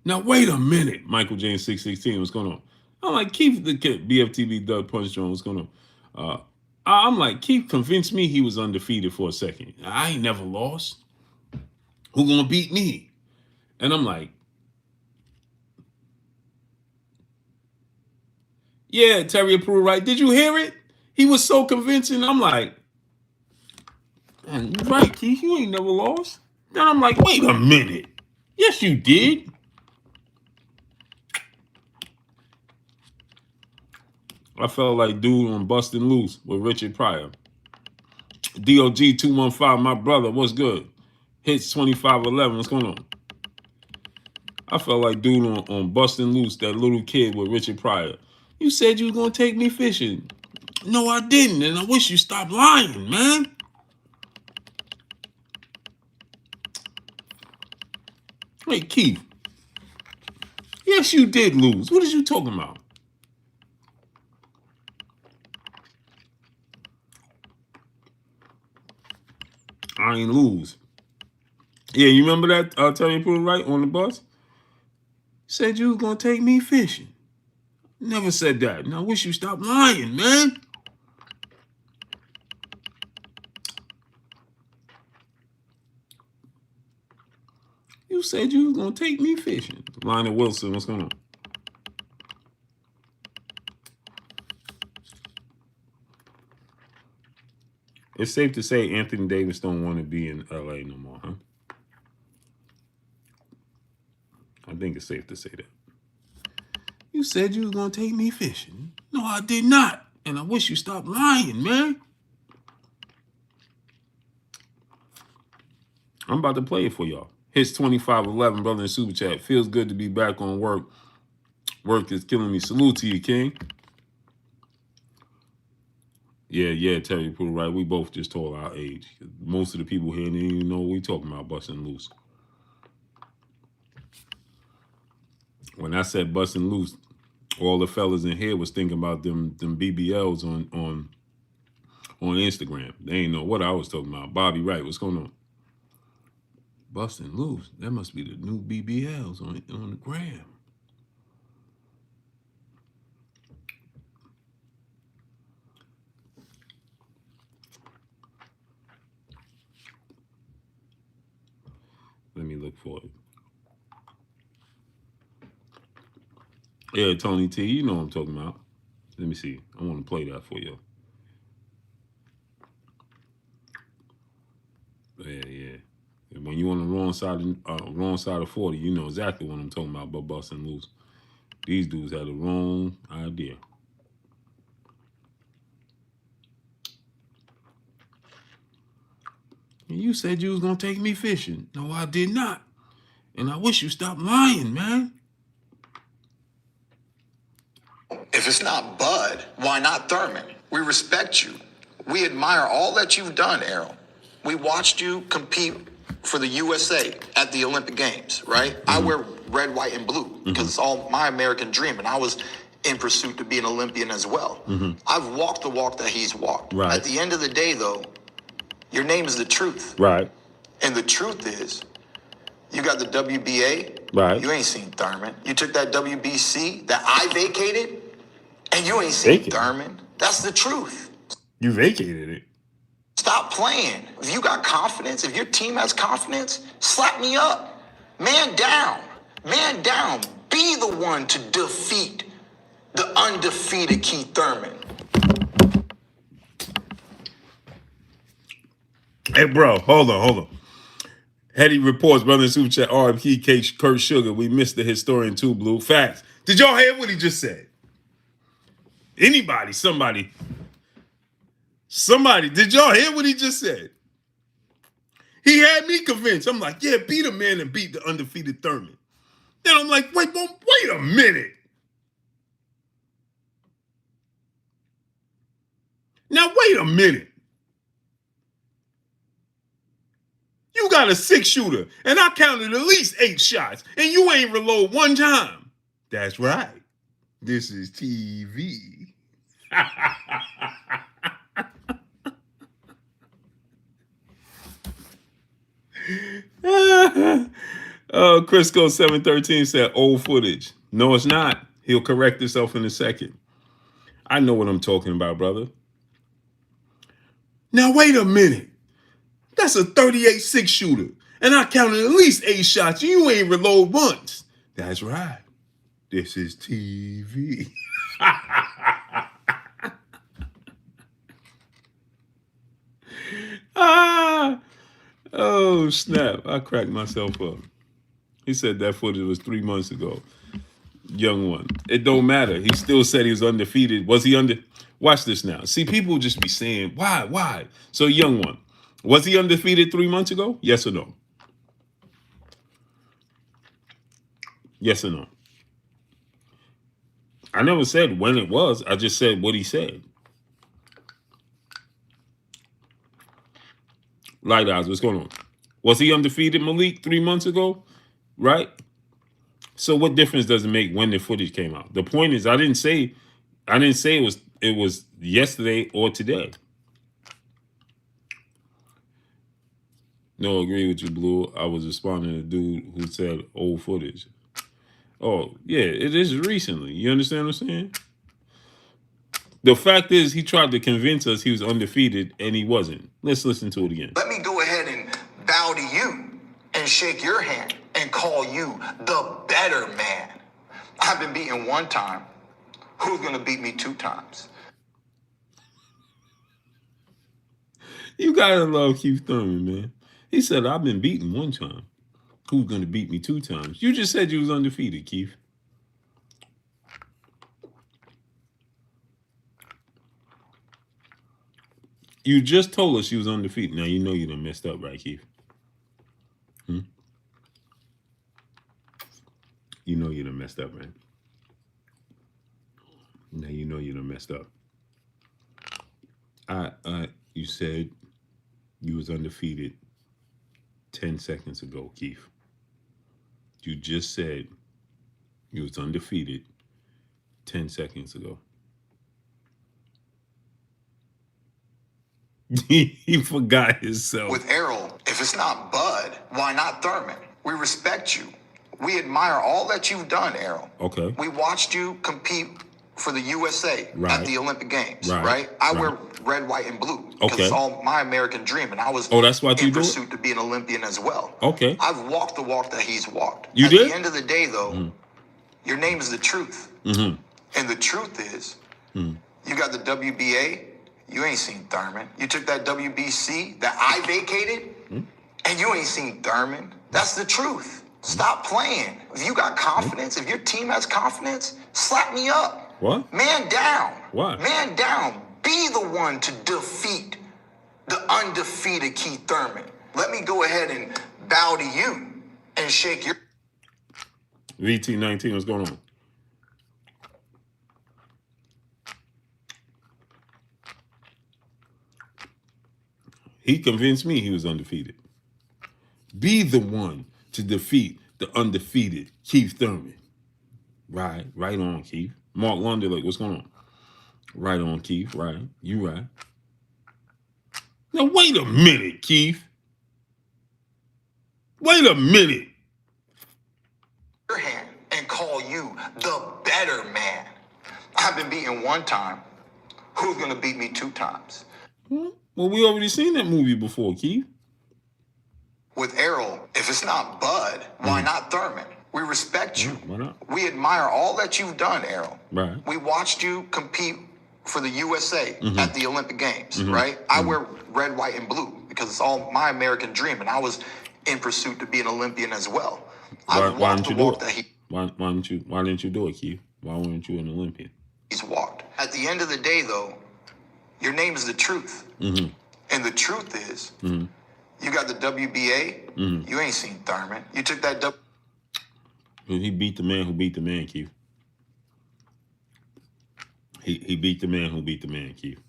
Now, wait a minute, Michael James 616, what's going on? I'm like, Keith, the BFTV Doug Punch Drone, what's going on? I'm like, Keith convinced me he was undefeated for a second. I ain't never lost. Who gonna beat me? And I'm like, yeah, Terry approved, right? Did you hear it? He was so convincing. I'm like, man, you're right, Keith, you ain't never lost. Then I'm like, wait a minute. Yes, you did. I felt like dude on Bustin' Loose with Richard Pryor. DOG 215, my brother, what's good? Hits 2511, what's going on? I felt like dude on Bustin' Loose, that little kid with Richard Pryor. You said you was gonna take me fishing. No, I didn't, and I wish you stopped lying, man. Wait, Keith. Yes, you did lose. What is you talking about? I ain't lose. Yeah, you remember that Terry Pruitt, right, on the bus? Said you was gonna take me fishing. Never said that. And I wish you stopped lying, man. You said you was gonna take me fishing. Lionel Wilson, what's going on? It's safe to say Anthony Davis don't want to be in LA no more, huh? I think it's safe to say that. You said you was gonna take me fishing. No, I did not. And I wish you stopped lying, man. I'm about to play it for y'all. Hits 2511, brother in Super Chat. Feels good to be back on work. Work is killing me. Salute to you, King. Yeah, Terry Pooh, right? We both just told our age. Most of the people here didn't even know what we talking about, busting loose. When I said busting loose, all the fellas in here was thinking about them BBLs on Instagram. They ain't know what I was talking about. Bobby Wright, what's going on? Busting loose. That must be the new BBLs on the gram. Let me look for it. Yeah, Tony T, you know what I'm talking about. Let me see. I want to play that for you. Yeah. When you on the wrong side of 40, you know exactly what I'm talking about busting loose. These dudes had the wrong idea. And you said you was gonna take me fishing. No, I did not. And I wish you stopped lying, man. If it's not Bud, why not Thurman? We respect you. We admire all that you've done, Errol. We watched you compete for the USA at the Olympic Games, right? Mm-hmm. I wear red, white, and blue because it's all my American dream, and I was in pursuit to be an Olympian as well. Mm-hmm. I've walked the walk that he's walked. Right. At the end of the day, though, your name is the truth. Right. And the truth is, you got the WBA. Right. You ain't seen Thurman. You took that WBC that I vacated, and you ain't seen Thurman. That's the truth. You vacated it. Stop playing. If you got confidence, if your team has confidence, slap me up. Man down. Man down. Be the one to defeat the undefeated Keith Thurman. Hey, bro, hold on. Hetty reports, brother in Super Chat, RMP Kurt Sugar. We missed the historian too, Blue. Facts. Did y'all hear what he just said? Anybody, somebody, did y'all hear what he just said? He had me convinced. I'm like, yeah, beat a man and beat the undefeated Thurman. Then I'm like, wait a minute. Now, wait a minute. You got a 6-shooter, and I counted at least 8 shots, and you ain't reload one time. That's right. This is TV. Crisco 713 said old footage. No, it's not. He'll correct himself in a second. I know what I'm talking about, brother. Now, wait a minute. That's a 38 6-shooter. And I counted at least 8 shots. You ain't reload once. That's right. This is TV. Oh, snap. I cracked myself up. He said that footage was 3 months ago. Young one. It don't matter. He still said he was undefeated. Was he under? Watch this now. See, people just be saying, why? So, young one. Was he undefeated 3 months ago? Yes or no? Yes or no? I never said when it was. I just said what he said. Light Eyes, what's going on? Was he undefeated, Malik, 3 months ago? Right? So what difference does it make when the footage came out? The point is, I didn't say it was yesterday or today. No, agree with you, Blue. I was responding to a dude who said old footage. Oh, yeah, it is recently. You understand what I'm saying? The fact is, he tried to convince us he was undefeated, and he wasn't. Let's listen to it again. Let me go ahead and bow to you and shake your hand and call you the better man. I've been beaten 1 time. Who's going to beat me 2 times? You gotta love Keith Thurman, man. He said, I've been beaten 1 time. Who's going to beat me 2 times? You just said you was undefeated, Keith. You just told us you was undefeated. Now you know you done messed up, right, Keith? You know you done messed up, right? Now you know you done messed up. You said you was undefeated 10 seconds ago, Keith. You just said you was undefeated 10 seconds ago. He forgot himself. With Errol, if it's not Bud, why not Thurman? We respect you. We admire all that you've done, Errol. Okay. We watched you compete for the USA Right. at the Olympic Games, Right. right? I Right. wear red, white, and blue because Okay. it's all my American dream, and I was that's why you in do it? pursuit to be an Olympian as well. Okay. I've walked the walk that he's walked. You at did? the end of the day, though, your name is the truth. Mm-hmm. And the truth is, you got the WBA, you ain't seen Thurman. You took that WBC that I vacated, and you ain't seen Thurman. That's the truth. Stop playing. If you got confidence, if your team has confidence, slap me up. What? Man down. Why? Man down. Be the one to defeat the undefeated Keith Thurman. Let me go ahead and bow to you and shake your... VT19, what's going on? He convinced me he was undefeated. Be the one to defeat the undefeated Keith Thurman. Right on, Keith. Mark London, like, what's going on? Right on, Keith. Right. You right. Now, wait a minute, Keith. Wait a minute. Your hand and call you the better man. I've been beaten one time. Who's going to beat me 2 times? Well, we already seen that movie before, Keith. With Errol, if it's not Bud, why not Thurman? We respect you. Why not? We admire all that you've done, Errol. Right. We watched you compete for the USA at the Olympic Games, right? I wear red, white, and blue because it's all my American dream, and I was in pursuit to be an Olympian as well. Why walked didn't you the do walk it? that Why didn't you do it, Keith? Why weren't you an Olympian? he's walked. At the end of the day, though, your name is the truth. And the truth is, you got the WBA, you ain't seen Thurman. You took that He beat the man who beat the man, Keith. He beat the man who beat the man, Keith.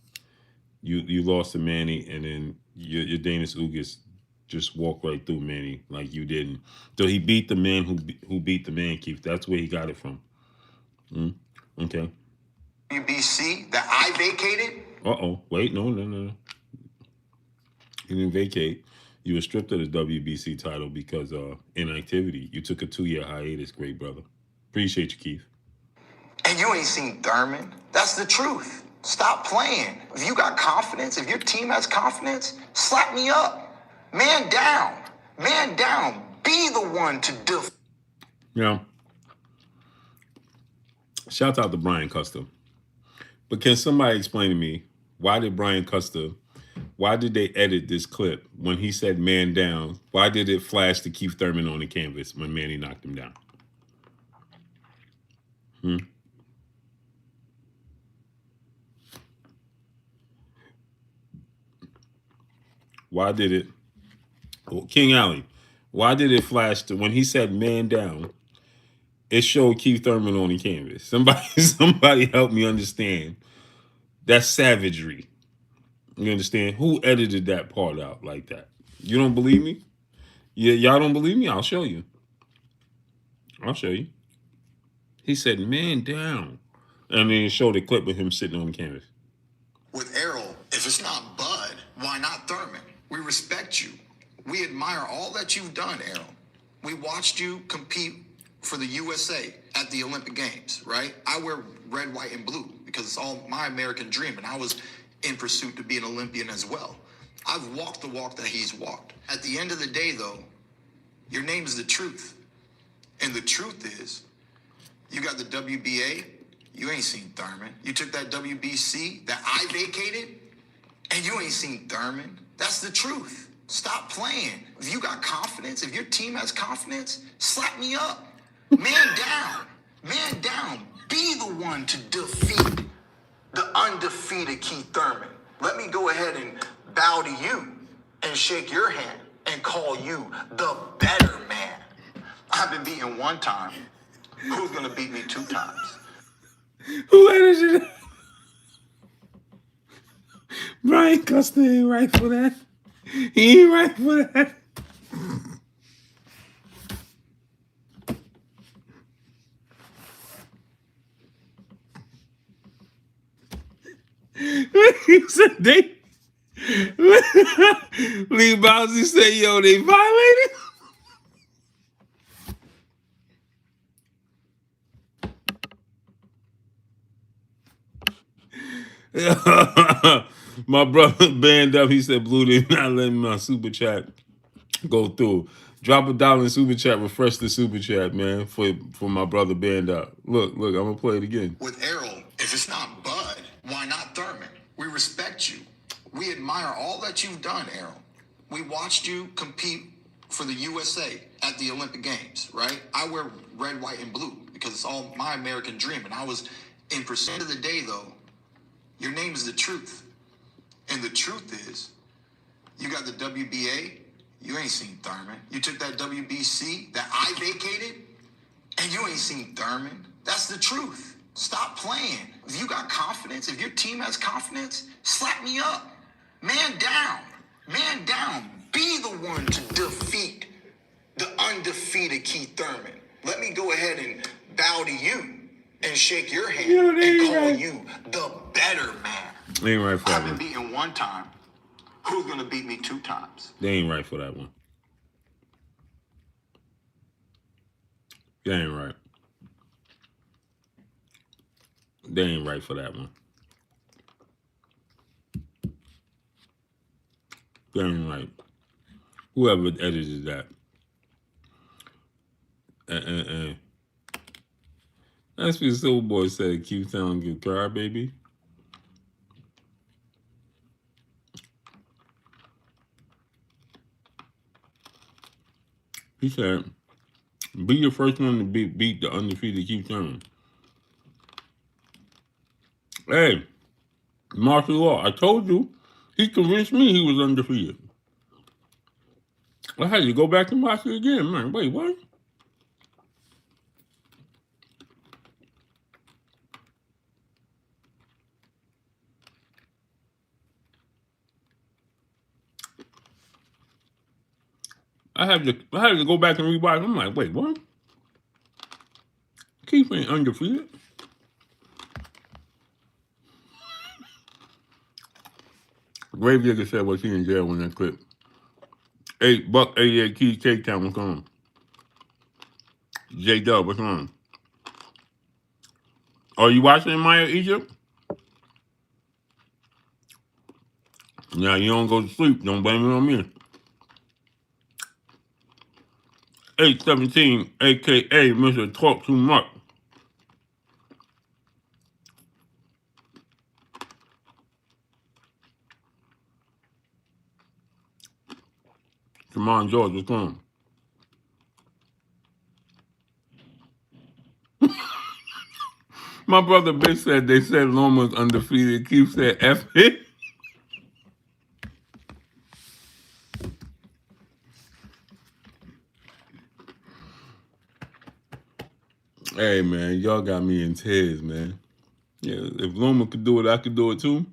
You lost to Manny, and then your Danish Ugas just walked right through Manny like you didn't. So he beat the man who beat the man, Keith. That's where he got it from. Okay. WBC that I vacated. Wait, no. You didn't vacate. You were stripped of the WBC title because inactivity. You took a 2-year hiatus, great brother. Appreciate you, Keith. And you ain't seen Thurman. That's the truth. Stop playing. If you got confidence, if your team has confidence, slap me up. Man down. Man down. Be the one to defeat. Yeah. Shout out to Brian Custer. But can somebody explain to me, why did they edit this clip when he said man down? Why did it flash to Keith Thurman on the canvas when Manny knocked him down? Why did it? King Alley, why did it flash to when he said man down? It showed Keith Thurman on the canvas. Somebody help me understand. That's savagery. You understand? Who edited that part out like that? You don't believe me? Yeah, y'all don't believe me? I'll show you. He said, man down. And then it showed a clip of him sitting on the canvas. With Errol, if it's not Bud, why not Thurman? We respect you. We admire all that you've done, Errol. We watched you compete for the USA at the Olympic Games, right? I wear red, white, and blue because it's all my American dream, and I was in pursuit to be an Olympian as well. I've walked the walk that he's walked. At the end of the day, though, your name is the truth. And the truth is, you got the WBA, you ain't seen Thurman. You took that WBC that I vacated, and you ain't seen Thurman. That's the truth. Stop playing. If you got confidence, if your team has confidence, slap me up. Man down. Man down. Be the one to defeat the undefeated Keith Thurman. Let me go ahead and bow to you and shake your hand and call you the better man. I've been beaten one time. Who's going to beat me 2 times? Who edited it? Brian Custer ain't right for that. He ain't right for that. He said they Lee Bowsy said, yo, they violated. My brother banned up. He said Blue did not let my super chat go through. Drop $1 in super chat. Refresh the super chat, man, for my brother banned up. Look, I'm gonna play it again. With Errol, if it's not Bud, why not Thurman? We respect you. We admire all that you've done, Errol. We watched you compete for the USA at the Olympic Games, right? I wear red, white, and blue because it's all my American dream. And I was, in percent of the day, though, your name is the truth. And the truth is, you got the WBA, you ain't seen Thurman. You took that WBC that I vacated, and you ain't seen Thurman. That's the truth. Stop playing. If you got confidence, if your team has confidence, slap me up. Man down. Man down. Be the one to defeat the undefeated Keith Thurman. Let me go ahead and bow to you and shake your hand and call you the better man. They ain't right for that I've one. been beaten one time. Who's going to beat me 2 times? They ain't right for that one. They ain't right. They ain't right for that one. They ain't right. Whoever edited that. That's what Soul Boy said. Keep sounding good, cry, baby. He said, "Be your first one to beat the undefeated Keith Thurman." Hey, martial law. I told you, he convinced me he was undefeated. I had to go back and watch it again, man. Wait, what? I had to go back and rewatch. I'm like, wait, what? Keith ain't undefeated. Gravedigger said was he in jail when that clip. $8.88 Keith K Town was on. J Dub, what's on? Are you watching Maya Egypt? Now you don't go to sleep. Don't blame it on me. 817, aka Mr. Talk Too Much. Jamon George, what's going on? My brother Big said they said Loma's undefeated. Keith said F it. Hey man, y'all got me in tears, man. Yeah, if Loma could do it, I could do it too.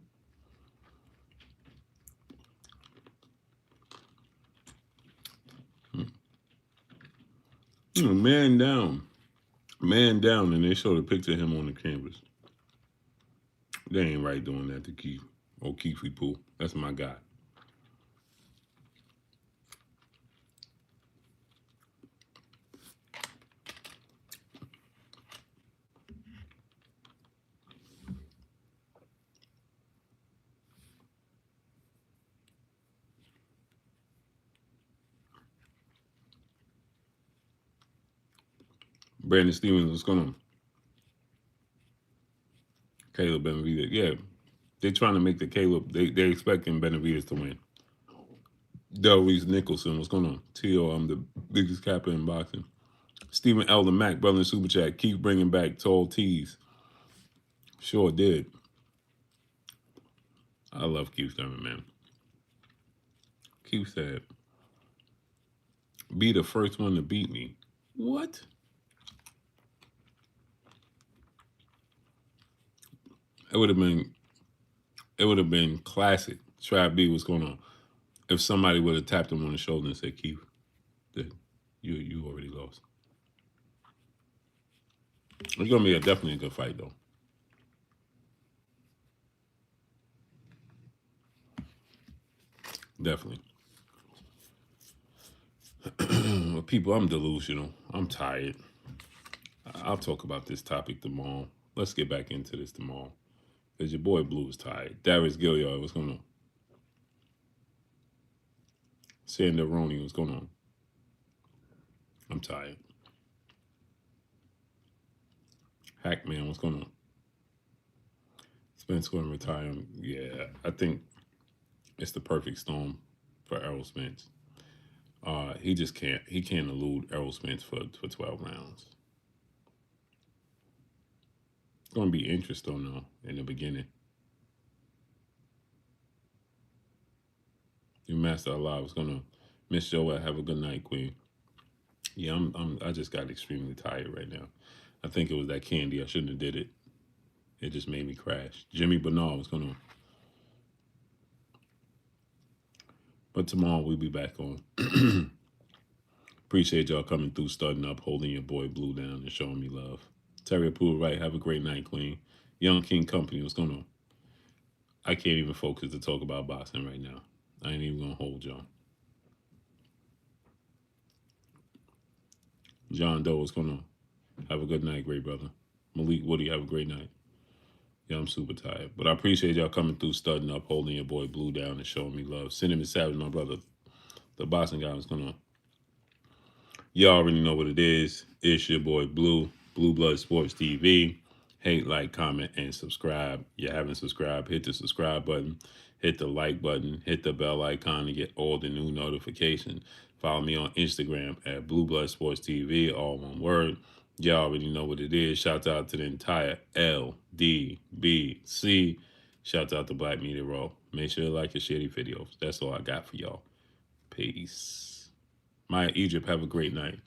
Man down. Man down, and they showed a picture of him on the canvas. They ain't right doing that to Keith. Oh, Keefy Pooh. That's my guy. Brandon Stevens, what's going on? Caleb Benavidez. Yeah, they're trying to make the Caleb. They're expecting Benavidez to win. Del Reese Nicholson, what's going on? T.O., I'm the biggest capper in boxing. Stephen Elder Mack, brother in Super Chat, keep bringing back tall tees. Sure did. I love Keith Thurman, man. Keith said, be the first one to beat me. What? It would have been classic. Trap B, what's going on? If somebody would have tapped him on the shoulder and said, Keith, you already lost. It's gonna be definitely a good fight though. Definitely. People, I'm delusional. I'm tired. I'll talk about this topic tomorrow. Let's get back into this tomorrow. Because your boy Blue is tired. Darius Gilliard, what's going on? Sander Roney, what's going on? I'm tired. Hackman, what's going on? Spence going to retire him. Yeah, I think it's the perfect storm for Errol Spence. He just can't. He can't elude Errol Spence for 12 rounds. It's going to be interesting though in the beginning. Your master Allah was going to miss Joel. Have a good night, Queen. Yeah, I just got extremely tired right now. I think it was that candy. I shouldn't have did it. It just made me crash. Jimmy Bernard, what's going on? But tomorrow we'll be back on. Appreciate y'all coming through, starting up, holding your boy Blue down, and showing me love. Terry Poole, right? Have a great night, Queen. Young King Company, what's going on? I can't even focus to talk about boxing right now. I ain't even gonna hold y'all. John Doe, what's going on? Have a good night, great brother. Malik Woody, have a great night. Yeah, I'm super tired. But I appreciate y'all coming through, starting up, holding your boy Blue down, and showing me love. Cinnamon Savage, my brother, the boxing guy, what's going on? Y'all already know what it is. It's your boy Blue, Blue Blood Sports TV. Hate, like, comment, and subscribe. You haven't subscribed, hit the subscribe button, hit the like button, hit the bell icon to get all the new notifications. Follow me on Instagram at Blue Blood Sports TV, all one word. Y'all already know what it is. Shout out to the entire LDBC. Shout out to Black Media Raw. Make sure to like and share these videos. That's all I got for y'all. Peace. Maya Egypt, have a great night.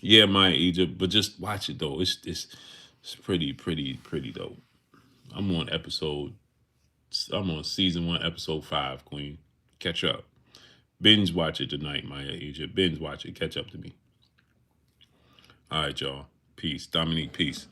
Yeah, Maya Egypt, but just watch it though. It's pretty dope. I'm on season 1, episode 5, Queen. Catch up. Binge watch it tonight, Maya Egypt. Binge watch it. Catch up to me. All right, y'all. Peace. Dominique, peace.